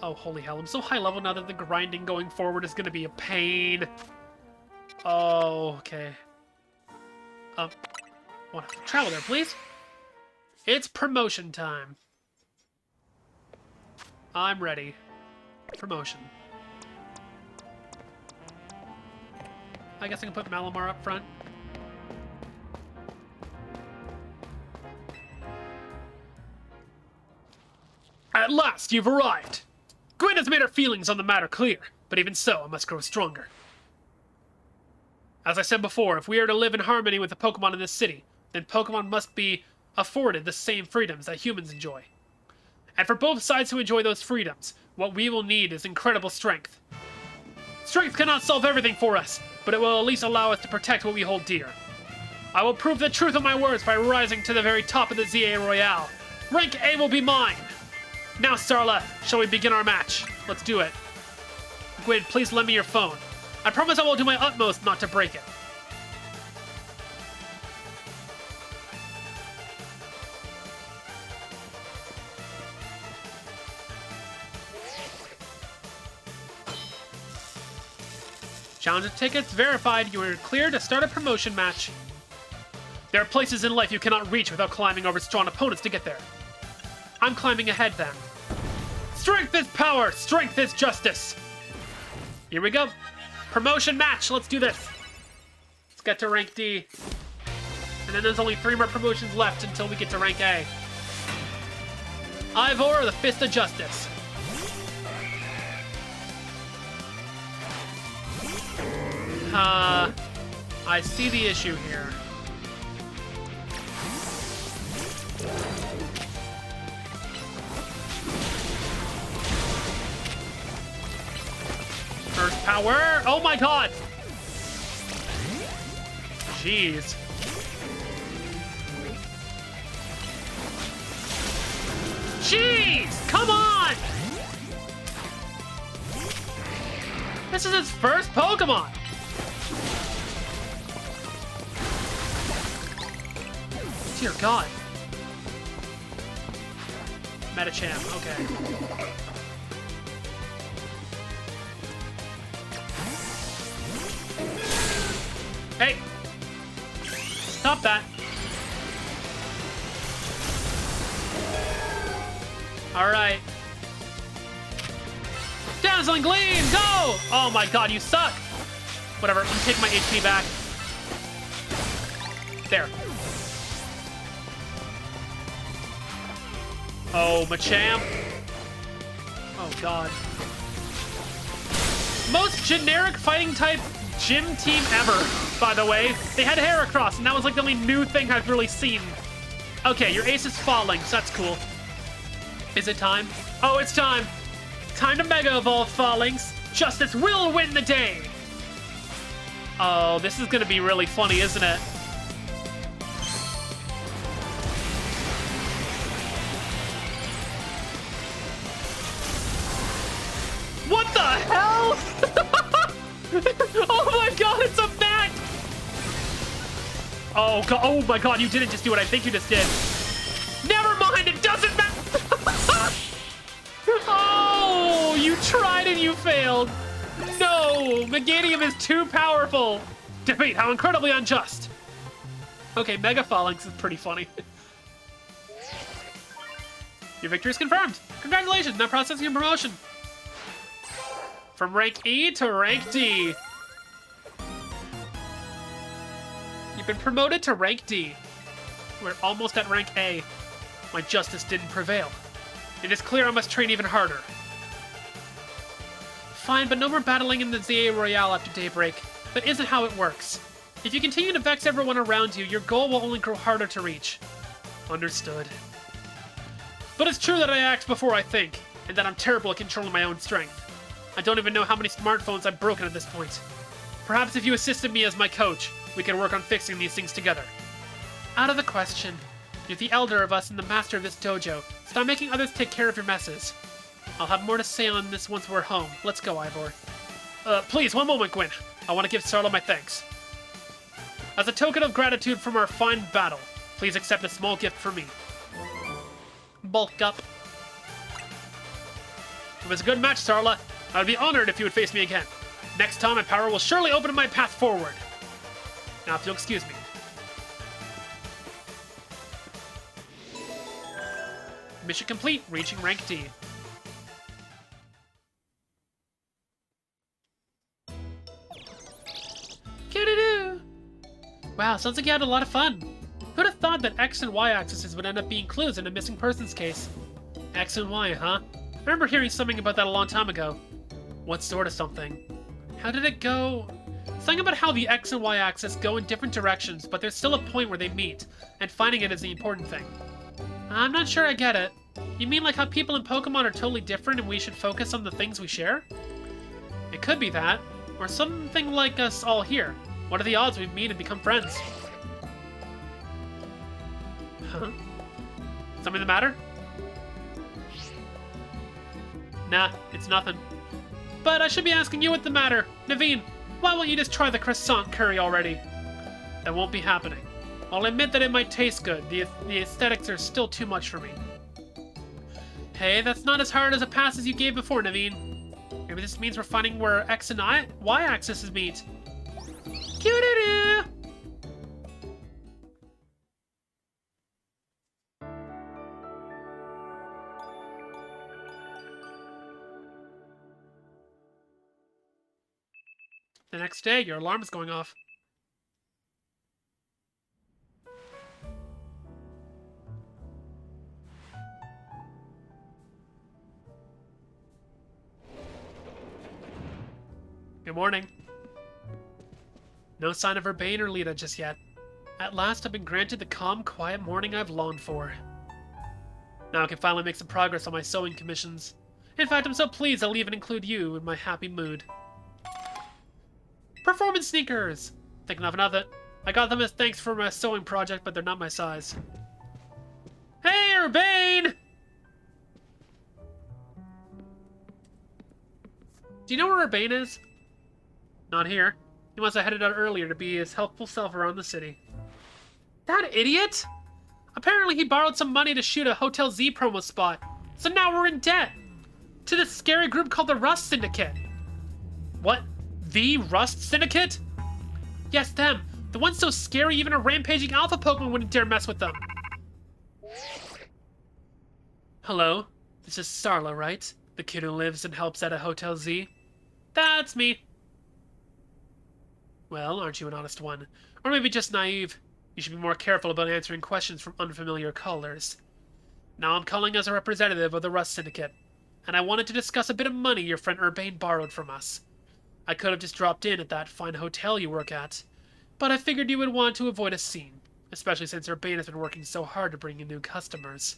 Oh, holy hell. I'm so high level now that the grinding going forward is going to be a pain. Oh, okay. Want to travel there, please? It's promotion time. I'm ready. Promotion. I guess I can put Malamar up front. At last, you've arrived! Gwen has made her feelings on the matter clear, but even so, I must grow stronger. As I said before, if we are to live in harmony with the Pokemon in this city, then Pokemon must be afforded the same freedoms that humans enjoy. And for both sides to enjoy those freedoms, what we will need is incredible strength. Strength cannot solve everything for us, but it will at least allow us to protect what we hold dear. I will prove the truth of my words by rising to the very top of the Z-A Royale. Rank A will be mine! Now, Sarla, shall we begin our match? Let's do it. Gwen, please lend me your phone. I promise I will do my utmost not to break it. Challenger tickets verified. You are clear to start a promotion match. There are places in life you cannot reach without climbing over strong opponents to get there. I'm climbing ahead then. Strength is power! Strength is justice! Here we go. Promotion match! Let's do this! Let's get to rank D. And then there's only 3 more promotions left until we get to rank A. Ivor, the Fist of Justice. I see the issue here. First power! Oh my god! Jeez. Jeez! Come on! This is his first Pokemon! Dear god. Metacham, okay. Hey! Stop that. Alright. Dazzling Gleam, go! Oh my god, you suck! Whatever, I'm taking my HP back. There. Oh, Machamp. Oh god. Most generic fighting type gym team ever, by the way. They had Heracross, and that was like the only new thing I've really seen. Okay, your ace is falling, so that's cool. Is it time? Oh, it's time. Time to Mega Evolve Fallings. Justice will win the day. Oh, this is gonna be really funny, isn't it? What the hell? Oh my god, it's a bat! Oh god, oh my god, you didn't just do what I think you just did. Never mind, it doesn't matter! Oh, you tried and you failed. No, Meganium is too powerful. Defeat, how incredibly unjust. Okay, Mega Phalanx is pretty funny. Your victory is confirmed. Congratulations, now processing your promotion. From rank E to rank D. You've been promoted to rank D. We're almost at rank A. My justice didn't prevail. It is clear I must train even harder. Fine, but no more battling in the Z-A Royale after daybreak. That isn't how it works. If you continue to vex everyone around you, your goal will only grow harder to reach. Understood. But it's true that I act before I think, and that I'm terrible at controlling my own strength. I don't even know how many smartphones I've broken at this point. Perhaps if you assisted me as my coach, we can work on fixing these things together. Out of the question. You're the elder of us and the master of this dojo. Stop making others take care of your messes. I'll have more to say on this once we're home. Let's go, Ivor. Please, one moment, Gwyn. I want to give Sarla my thanks. As a token of gratitude from our fine battle, please accept a small gift from me. Bulk up. It was a good match, Sarla. I would be honored if you would face me again. Next time, my power will surely open my path forward. Now, if you'll excuse me. Mission complete, reaching rank D. Wow, sounds like you had a lot of fun. Who'd have thought that X and Y axes would end up being clues in a missing persons case? X and Y, huh? I remember hearing something about that a long time ago. What sort of something? How did it go? Something about how the X and Y axis go in different directions, but there's still a point where they meet, and finding it is the important thing. I'm not sure I get it. You mean like how people in Pokemon are totally different and we should focus on the things we share? It could be that, or something like us all here. What are the odds we meet and become friends? Huh? Something the matter? Nah, it's nothing. But I should be asking you what's the matter. Naveen, why won't you just try the croissant curry already? That won't be happening. I'll admit that it might taste good. The aesthetics are still too much for me. Hey, that's not as hard as a pass as you gave before, Naveen. Maybe this means we're finding where X and Y axes meet. Cute-doo-doo! The next day, your alarm is going off. Good morning. No sign of Urbane or Lita just yet. At last, I've been granted the calm, quiet morning I've longed for. Now I can finally make some progress on my sewing commissions. In fact, I'm so pleased I'll even include you in my happy mood. Performance sneakers! Think nothing of it. I got them as thanks for my sewing project, but they're not my size. Hey, Urbane! Do you know where Urbane is? Not here. He must have headed out earlier to be his helpful self around the city. That idiot! Apparently he borrowed some money to shoot a Hotel Z promo spot, so now we're in debt! To this scary group called the Rust Syndicate. What? The Rust Syndicate? Yes, them. The ones so scary even a rampaging alpha Pokemon wouldn't dare mess with them. Hello? This is Sarla, right? The kid who lives and helps at a Hotel Z? That's me. Well, aren't you an honest one? Or maybe just naive? You should be more careful about answering questions from unfamiliar callers. Now I'm calling as a representative of the Rust Syndicate, and I wanted to discuss a bit of money your friend Urbane borrowed from us. I could have just dropped in at that fine hotel you work at, but I figured you would want to avoid a scene, especially since Urbane has been working so hard to bring in new customers.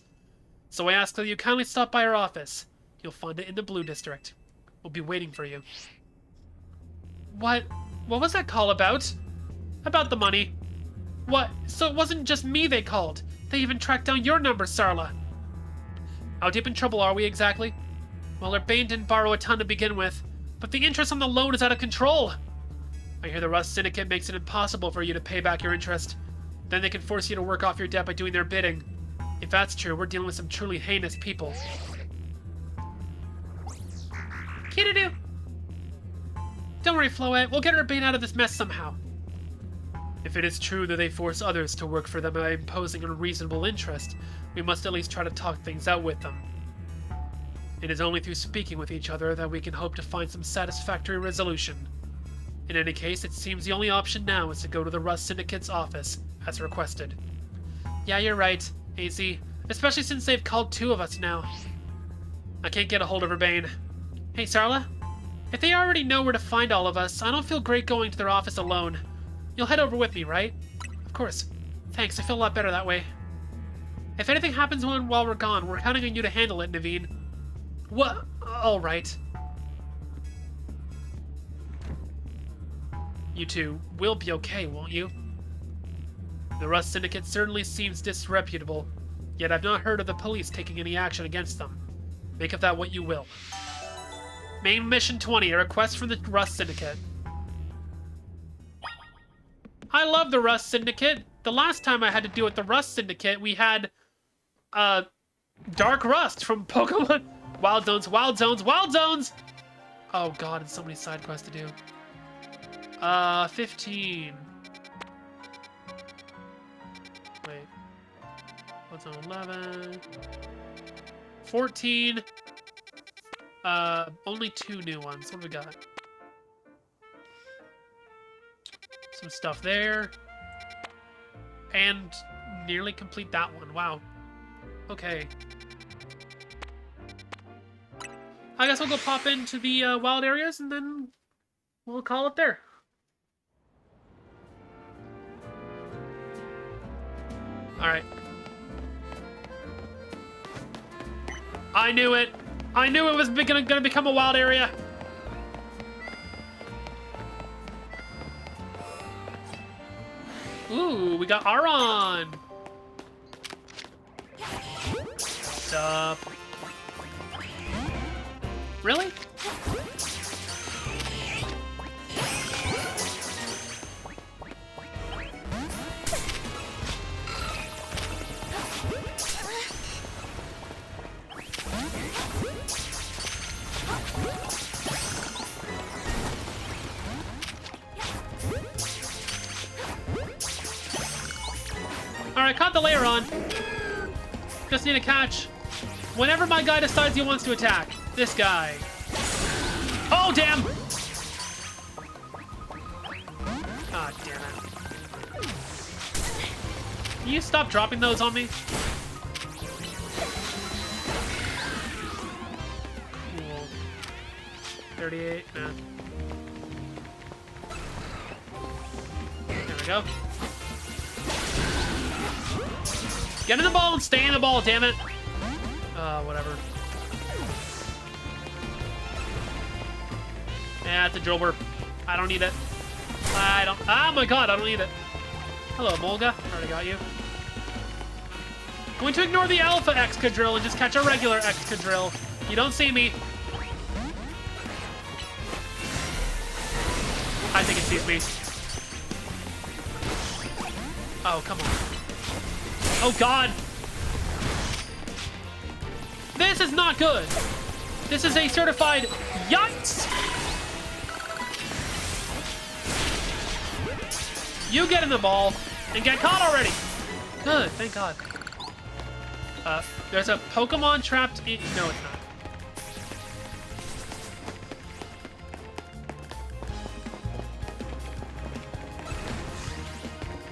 So I ask that you kindly stop by our office. You'll find it in the Blue District. We'll be waiting for you. What was that call about? About the money. What? So it wasn't just me they called. They even tracked down your number, Sarla. How deep in trouble are we exactly? Well, Urbane didn't borrow a ton to begin with, but the interest on the loan is out of control. I hear the Rust Syndicate makes it impossible for you to pay back your interest. Then they can force you to work off your debt by doing their bidding. If that's true, we're dealing with some truly heinous people. Kiddo-doo! Don't worry, Floette. We'll get Urbane out of this mess somehow. If it is true that they force others to work for them by imposing unreasonable interest, we must at least try to talk things out with them. It is only through speaking with each other that we can hope to find some satisfactory resolution. In any case, it seems the only option now is to go to the Rust Syndicate's office, as requested. Yeah, you're right, AZ. Especially since they've called 2 of us now. I can't get a hold of Urbane. Hey, Sarla? If they already know where to find all of us, I don't feel great going to their office alone. You'll head over with me, right? Of course. Thanks, I feel a lot better that way. If anything happens while we're gone, we're counting on you to handle it, Naveen. What? All right. You two will be okay, won't you? The Rust Syndicate certainly seems disreputable, yet I've not heard of the police taking any action against them. Make of that what you will. Main mission 20, a request from the Rust Syndicate. I love the Rust Syndicate. The last time I had to deal with the Rust Syndicate, we had Dark Rust from Pokemon. Wild Zones, Wild Zones, Wild Zones! Oh god, it's so many side quests to do. 15. Wait. What's on 11? 14. Only 2 new ones. What do we got? Some stuff there. And nearly complete that one. Wow. Okay. I guess we'll go pop into the wild areas and then we'll call it there. Alright. I knew it! I knew it was gonna become a wild area! Ooh, we got Aron! Stop. Really? Alright, caught the layer on. Just need a catch. Whenever my guy decides he wants to attack. This guy. Oh, damn! Ah, damn it. Can you stop dropping those on me? Cool. 38, nah. There we go. Get in the ball and stay in the ball, damn it! Whatever. Yeah, it's a Drillbur. I don't need it. I don't... Oh my god, I don't need it. Hello, Molga. Already got you. Going to ignore the Alpha Excadrill and just catch a regular Excadrill. You don't see me. I think it sees me. Oh, come on. Oh, God. This is not good. This is a certified yikes. You get in the ball and get caught already. Good, thank God. There's a Pokemon trapped in... No, it's not.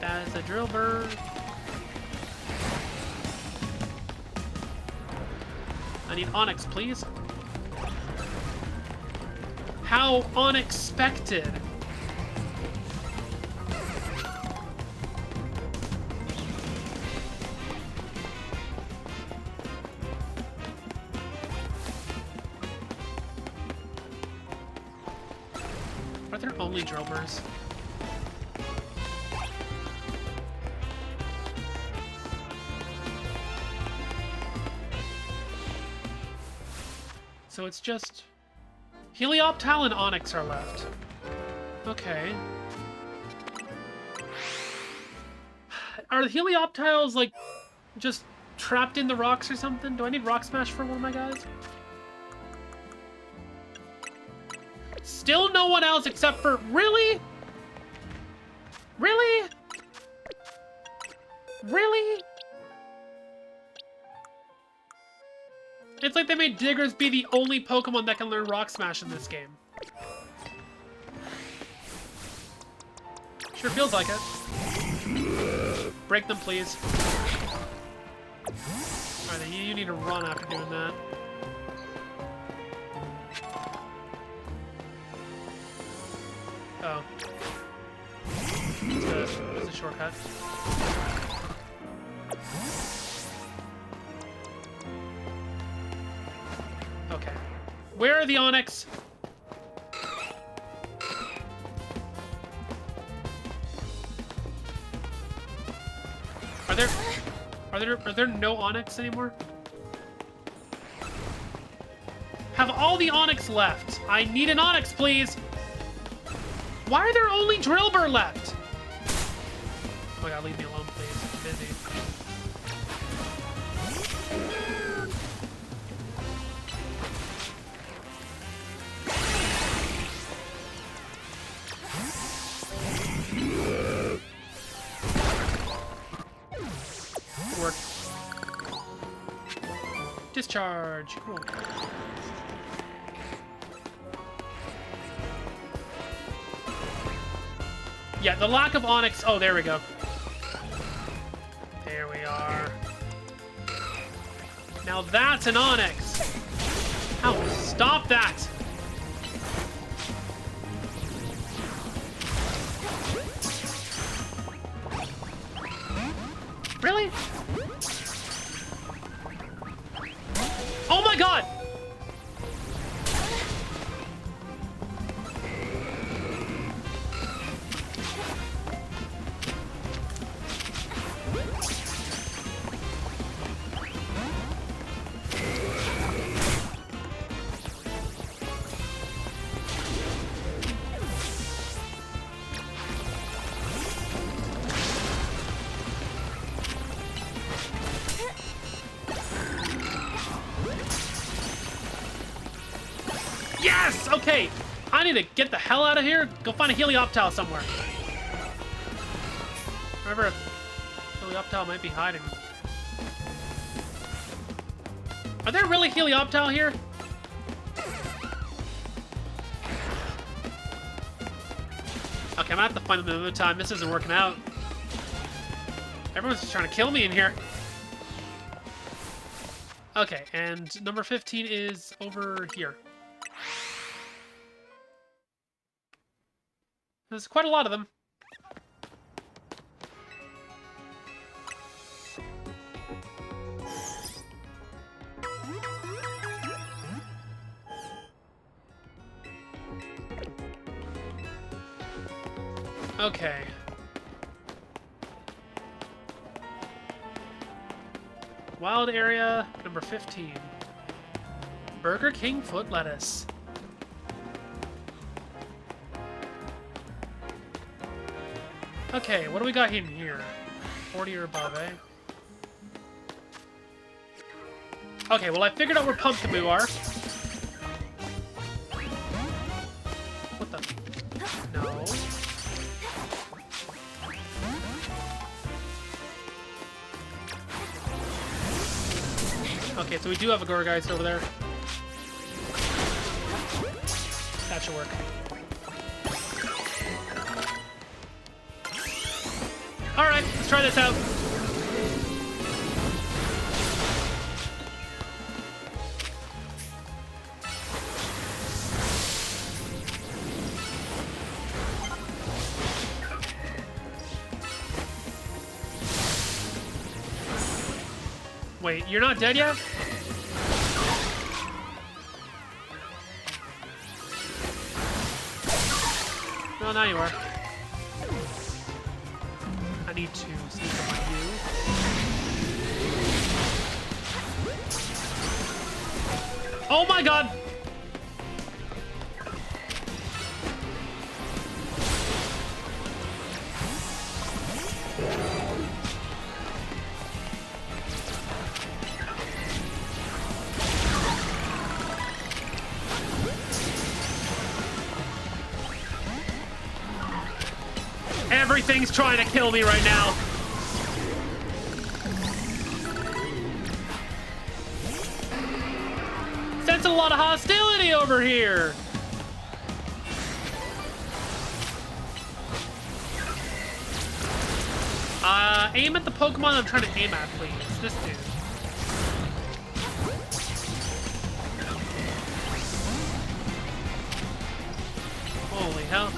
That is a Drillbur. I need Onyx, please. How unexpected. Are there only Drillburs? So it's just... Helioptile and Onyx are left. Okay. Are the Helioptiles, like, just trapped in the rocks or something? Do I need Rock Smash for one of my guys? Still no one else except for... Really? Really? Really? It's like they made Diggers be the only Pokemon that can learn Rock Smash in this game. Sure feels like it. Break them, please. Alright, you need to run after doing that. Oh. It's a shortcut. Okay. Where are the Onyx? Are there no Onyx anymore? have all the Onyx left. I need an Onyx, please. Why are there only Drillbur left? Oh my god, leave me alone, please. I'm busy. Work. Discharge. Cool. Yeah, the lack of Onyx. Oh, there we go. There we are. Now that's an Onyx. Ow, stop that. Really? Oh my god! Yes! Okay, I need to get the hell out of here. Go find a Helioptile somewhere. Wherever a Helioptile might be hiding. Are there really Helioptile here? Okay, I'm gonna have to find them another time. This isn't working out. Everyone's just trying to kill me in here. Okay, and number 15 is over here. There's quite a lot of them. Okay. Wild area number 15. Burger King foot lettuce. Okay, what do we got in here? 40 or above, eh? Okay, well I figured out where Pumpkaboo are. What the? No. Okay, so we do have a Gorgeist over there. That should work. Alright, let's try this out. Wait, you're not dead yet? No, now you are. I need to sneak up on you. Oh my god! Everything's trying to kill me right now. Sense a lot of hostility over here. Aim at the Pokemon I'm trying to aim at, please. This dude. Holy hell.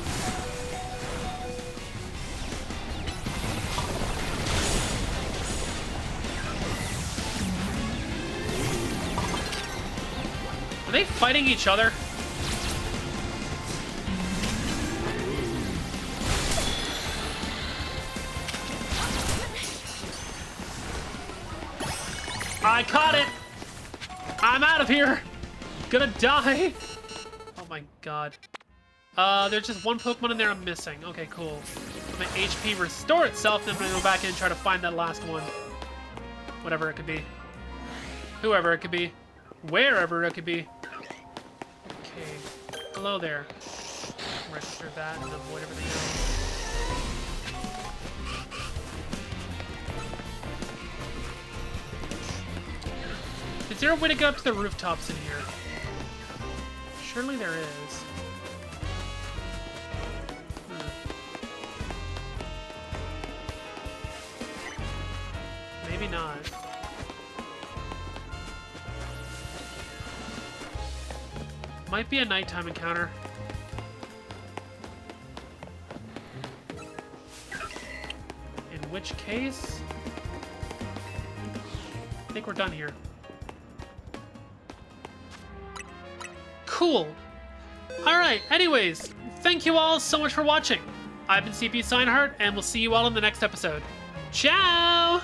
Are they fighting each other? I caught it! I'm out of here! gonna die. Oh my god. There's just one Pokemon in there I'm missing. Okay, cool. My HP restore itself, then I'm gonna go back in and try to find that last one. Whatever it could be. Whoever it could be. Wherever it could be. Okay. Hello there. Register that and avoid everything else. Is there a way to get up to the rooftops in here? Surely there is. Maybe not. Might be a nighttime encounter. In which case, I think we're done here. Cool. Alright, anyways, thank you all so much for watching. I've been CP Steinhardt, and we'll see you all in the next episode. Ciao!